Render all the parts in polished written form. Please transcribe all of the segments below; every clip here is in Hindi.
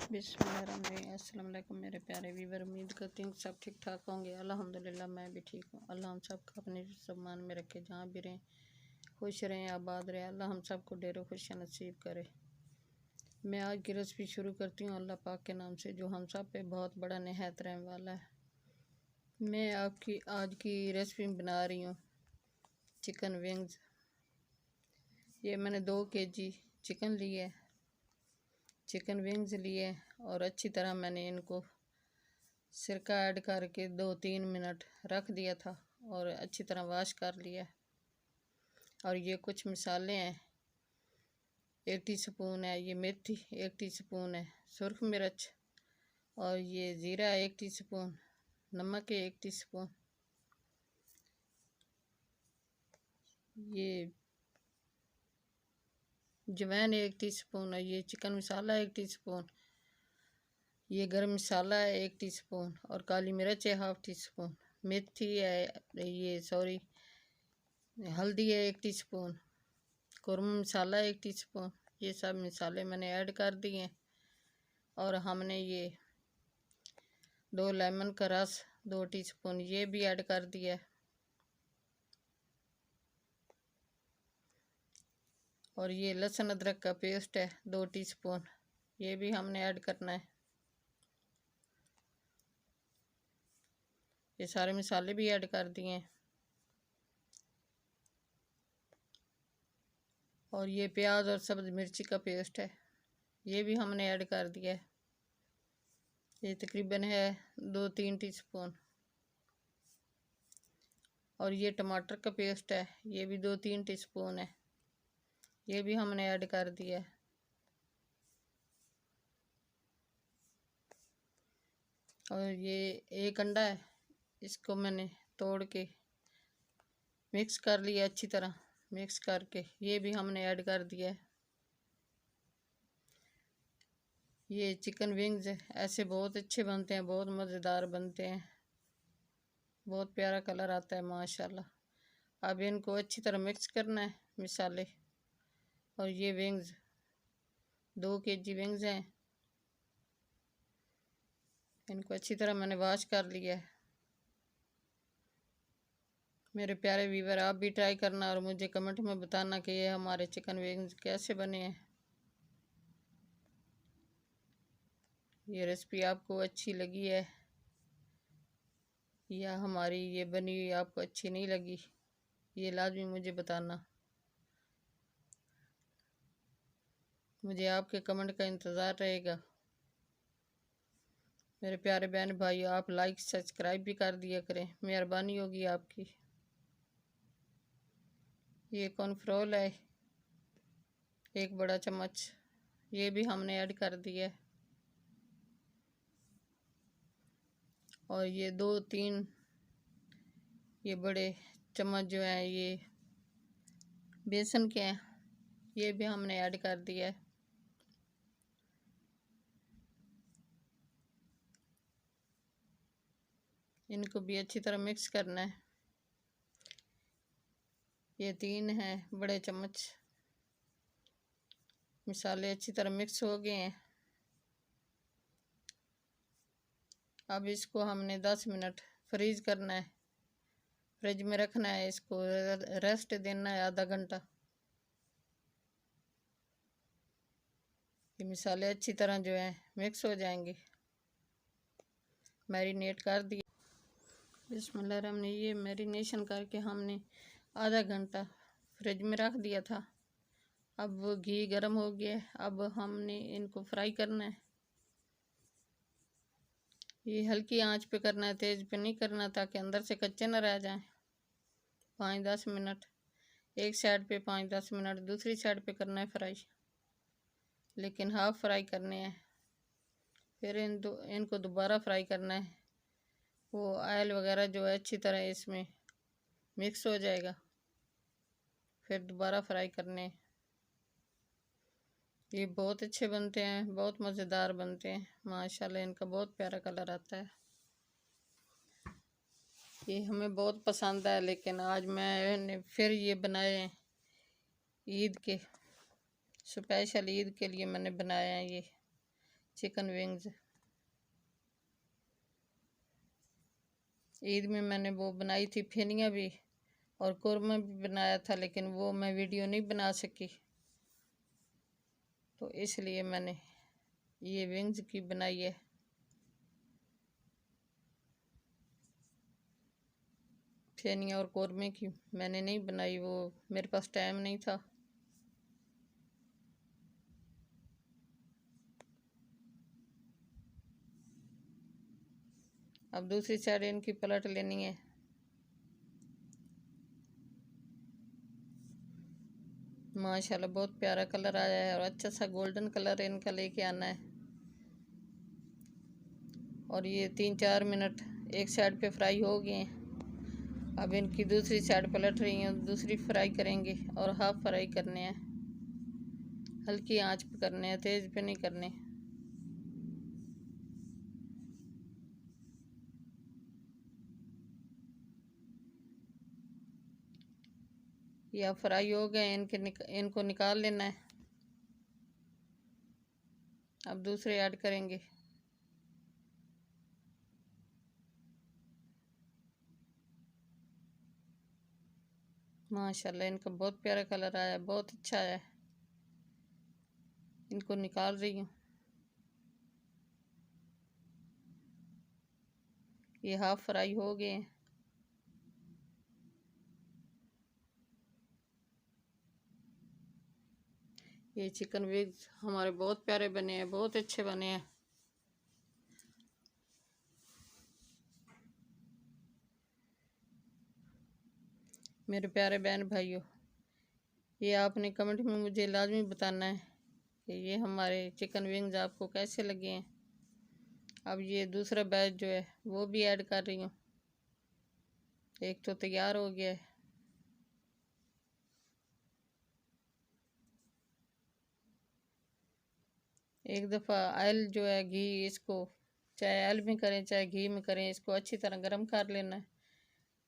बिस्मिल्लाहिर्रहमानिर्रहीम। अस्सलाम वालेकुम मेरे प्यारे व्यूवर, उम्मीद करती हूँ सब ठीक ठाक होंगे। अल्हम्दुलिल्लाह मैं भी ठीक हूँ। अल्लाह हम सब को अपने सम्मान में रखे, जहाँ भी रहें खुश रहें, आबाद रहें। अल्लाह हम सब को ढेरों खुशियाँ नसीब करे। मैं आज की रेसिपी शुरू करती हूँ अल्लाह पाक के नाम से, जो हम सब पे बहुत बड़ा निहायत रहने वाला है। मैं आपकी आज की रेसिपी बना रही हूँ चिकन विंग्स। ये मैंने 2 kg चिकन लिए, चिकन विंग्स लिए और अच्छी तरह मैंने इनको सिरका ऐड करके 2-3 मिनट रख दिया था और अच्छी तरह वॉश कर लिया। और ये कुछ मसाले हैं, 1 टीस्पून है ये मेथी, 1 टीस्पून है सुरख मिर्च, और ये ज़ीरा 1 टीस्पून, नमक है 1 टीस्पून, ये जवैन 1 टीस्पून, और ये चिकन मसाला 1 टीस्पून, ये गरम मसाला है 1 टीस्पून, और काली मिर्च है 1/2 टीस्पून, मेथी है हल्दी है 1 टीस्पून, कुरम मसाला 1 टीस्पून। ये सब मसाले मैंने ऐड कर दिए हैं। और हमने ये 2 लेमन का रस 2 टीस्पून ये भी ऐड कर दिया है। और ये लहसुन अदरक का पेस्ट है 2 टीस्पून, ये भी हमने ऐड करना है। ये सारे मसाले भी ऐड कर दिए हैं। और ये प्याज और सब्ज़ मिर्ची का पेस्ट है, ये भी हमने ऐड कर दिया है। ये तकरीबन है 2-3 टीस्पून। और ये टमाटर का पेस्ट है, ये भी 2-3 टीस्पून है, ये भी हमने ऐड कर दिया है। और ये 1 अंडा है, इसको मैंने तोड़ के मिक्स कर लिया, अच्छी तरह मिक्स करके ये भी हमने ऐड कर दिया है। ये चिकन विंग्स ऐसे बहुत अच्छे बनते हैं, बहुत मज़ेदार बनते हैं, बहुत प्यारा कलर आता है माशाल्लाह। अब इनको अच्छी तरह मिक्स करना है मसाले। और ये विंग्स 2 kg विंग्स हैं, इनको अच्छी तरह मैंने वॉश कर लिया है। मेरे प्यारे व्यूवर, आप भी ट्राई करना और मुझे कमेंट में बताना कि ये हमारे चिकन विंग्स कैसे बने हैं। ये रेसिपी आपको अच्छी लगी है या हमारी ये बनी हुई आपको अच्छी नहीं लगी, ये लाजमी मुझे बताना। मुझे आपके कमेंट का इंतज़ार रहेगा। मेरे प्यारे बहन भाइयों, आप लाइक सब्सक्राइब भी कर दिया करें, मेहरबानी होगी आपकी। ये कॉर्नफ्लोर है 1 बड़ा चम्मच, ये भी हमने ऐड कर दिया है। और ये 2-3 ये बड़े चम्मच जो हैं ये बेसन के हैं, ये भी हमने ऐड कर दिया है। इनको भी अच्छी तरह मिक्स करना है। ये 3 हैं बड़े चम्मच, मसाले अच्छी तरह मिक्स हो गए हैं। अब इसको हमने 10 मिनट फ्रीज करना है, फ्रिज में रखना है, इसको रेस्ट देना है आधा घंटा। ये मसाले अच्छी तरह जो है मिक्स हो जाएंगे। मैरिनेट कर दिया। बिस्मिल्लाह, हमने ये मैरिनेशन करके हमने आधा घंटा फ्रिज में रख दिया था। अब वो घी गर्म हो गया है, अब हमने इनको फ्राई करना है। ये हल्की आंच पे करना है, तेज़ पे नहीं करना, ताकि अंदर से कच्चे न रह जाएं। 5-10 मिनट एक साइड पे, 5-10 मिनट दूसरी साइड पे करना है फ्राई, लेकिन हाफ फ्राई करने हैं। फिर इनको दोबारा फ्राई करना है। वो ऑयल वगैरह जो है अच्छी तरह इसमें मिक्स हो जाएगा, फिर दोबारा फ्राई करने। ये बहुत अच्छे बनते हैं, बहुत मज़ेदार बनते हैं माशाल्लाह, इनका बहुत प्यारा कलर आता है। ये हमें बहुत पसंद है, लेकिन आज मैंने फिर ये बनाए हैं ईद के स्पेशल, ईद के लिए मैंने बनाया है ये चिकन विंग्स। ईद में मैंने वो बनाई थी फेनियाँ भी और कौरमा भी बनाया था, लेकिन वो मैं वीडियो नहीं बना सकी, तो इसलिए मैंने ये विंग्स की बनाई है। फेनियाँ और कौरमे की मैंने नहीं बनाई, वो मेरे पास टाइम नहीं था। अब दूसरी साइड इनकी पलट लेनी है। माशाल्लाह बहुत प्यारा कलर आया है और अच्छा सा गोल्डन कलर इनका लेके आना है। और ये 3-4 मिनट एक साइड पे फ्राई हो गए हैं। अब इनकी दूसरी साइड पलट रही हैं, दूसरी फ्राई करेंगे और हाफ फ्राई करने हैं। हल्की आंच पे करने हैं, तेज़ पे नहीं करने। या फ्राई हो गए, इनको निकाल लेना है। अब दूसरे ऐड करेंगे। माशाल्लाह इनका बहुत प्यारा कलर आया, बहुत अच्छा आया। इनको निकाल रही हूँ। ये हाफ फ्राई हो गए हैं। ये चिकन विंग्स हमारे बहुत प्यारे बने हैं, बहुत अच्छे बने हैं। मेरे प्यारे बहन भाइयों, ये आपने कमेंट में मुझे लाजमी बताना है कि ये हमारे चिकन विंग्स आपको कैसे लगे हैं। अब ये दूसरा बैच जो है वो भी ऐड कर रही हूँ। एक तो तैयार हो गया है। एक दफ़ा ऑयल जो है, घी, इसको चाहे ऑयल में करें चाहे घी में करें, इसको अच्छी तरह गर्म कर लेना है।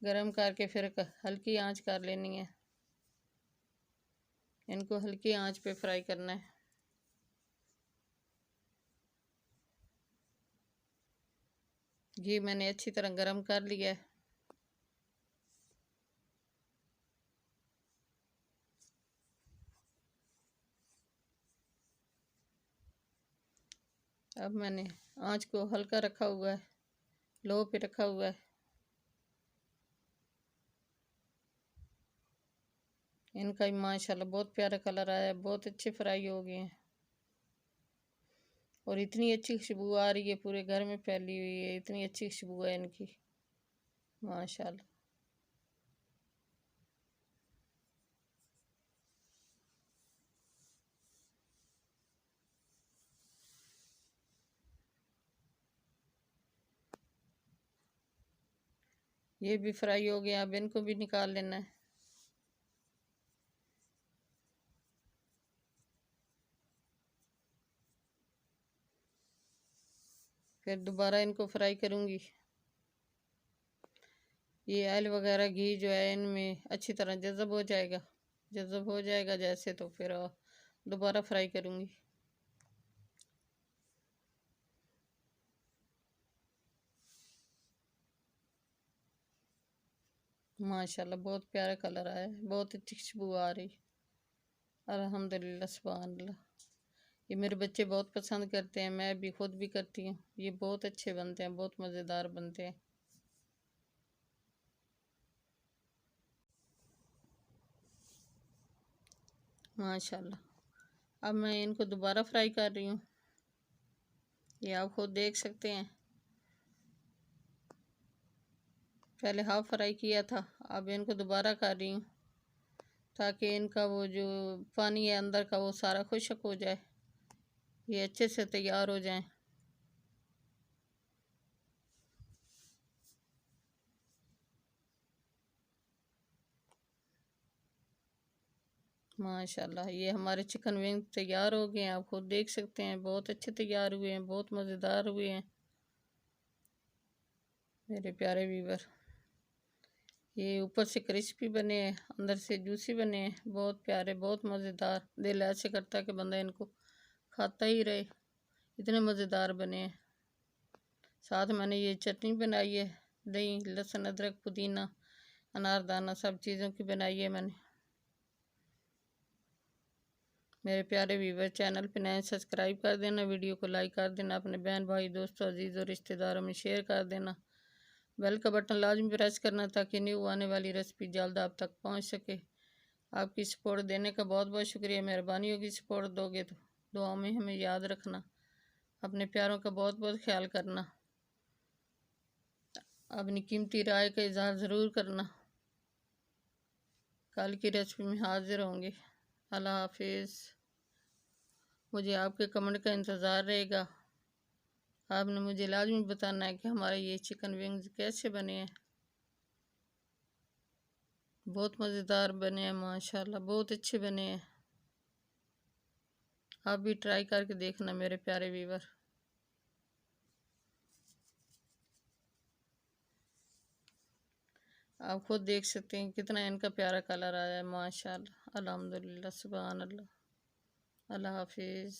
गर्म करके फिर हल्की आंच कर लेनी है। इनको हल्की आंच पे फ्राई करना है। घी मैंने अच्छी तरह गर्म कर लिया है। अब मैंने आंच को हल्का रखा हुआ है, लो पे रखा हुआ है। इनका भी माशाल्लाह बहुत प्यारा कलर आया है, बहुत अच्छे फ्राई हो गए हैं। और इतनी अच्छी खुशबू आ रही है, पूरे घर में फैली हुई है, इतनी अच्छी खुशबू है इनकी माशाल्लाह। ये भी फ्राई हो गया, अब इनको भी निकाल लेना है। फिर दोबारा इनको फ्राई करूँगी। ये ऑयल वगैरह घी जो है इनमें अच्छी तरह जज़ब हो जाएगा। जज़ब हो जाएगा जैसे, तो फिर दोबारा फ्राई करूँगी। माशाल्लाह बहुत प्यारा कलर आया है, बहुत अच्छी खुशबू आ रही। अल्हम्दुलिल्लाह सुभान अल्लाह। ये मेरे बच्चे बहुत पसंद करते हैं, मैं भी खुद भी करती हूँ। ये बहुत अच्छे बनते हैं, बहुत मज़ेदार बनते हैं माशाल्लाह। अब मैं इनको दोबारा फ्राई कर रही हूँ, ये आप खुद देख सकते हैं। पहले हाफ फ्राई किया था, अब इनको दोबारा कर रही हूँ ताकि इनका वो जो पानी है अंदर का वो सारा खुश्क हो जाए, ये अच्छे से तैयार हो जाएं। माशाल्लाह ये हमारे चिकन विंग तैयार हो गए हैं, आप खुद देख सकते हैं। बहुत अच्छे तैयार हुए हैं, बहुत मज़ेदार हुए हैं मेरे प्यारे व्यूवर। ये ऊपर से क्रिस्पी बने हैं, अंदर से जूसी बने हैं, बहुत प्यारे, बहुत मज़ेदार। दिल ऐसे करता है कि बंदा इनको खाता ही रहे, इतने मज़ेदार बने हैं। साथ मैंने ये चटनी बनाई है, दही लहसुन अदरक पुदीना अनारदाना सब चीज़ों की बनाई है मैंने। मेरे प्यारे व्यूवर, चैनल पे नए सब्सक्राइब कर देना, वीडियो को लाइक कर देना, अपने बहन भाई दोस्तों अजीज़ और रिश्तेदारों में शेयर कर देना। बेल का बटन लाजमी प्रेस करना ताकि न्यू आने वाली रेसिपी जल्द आप तक पहुंच सके। आपकी सपोर्ट देने का बहुत बहुत शुक्रिया। मेहरबानी होगी सपोर्ट दोगे तो। दुआ में हमें याद रखना, अपने प्यारों का बहुत बहुत ख्याल करना, अपनी कीमती राय का इजहार ज़रूर करना। कल की रेसिपी में हाजिर होंगे। अल्लाह हाफिज़। मुझे आपके कमेंट का इंतज़ार रहेगा। आपने मुझे लाजमी बताना है कि हमारे ये चिकन विंग्स कैसे बने हैं। बहुत मज़ेदार बने हैं माशाल्लाह, बहुत अच्छे बने हैं। आप भी ट्राई करके देखना मेरे प्यारे व्यूवर। आप खुद देख सकते हैं कितना इनका प्यारा कलर आया है माशाल्लाह। अल्हम्दुलिल्लाह, सुभान अल्लाह। अल्लाह हाफिज़।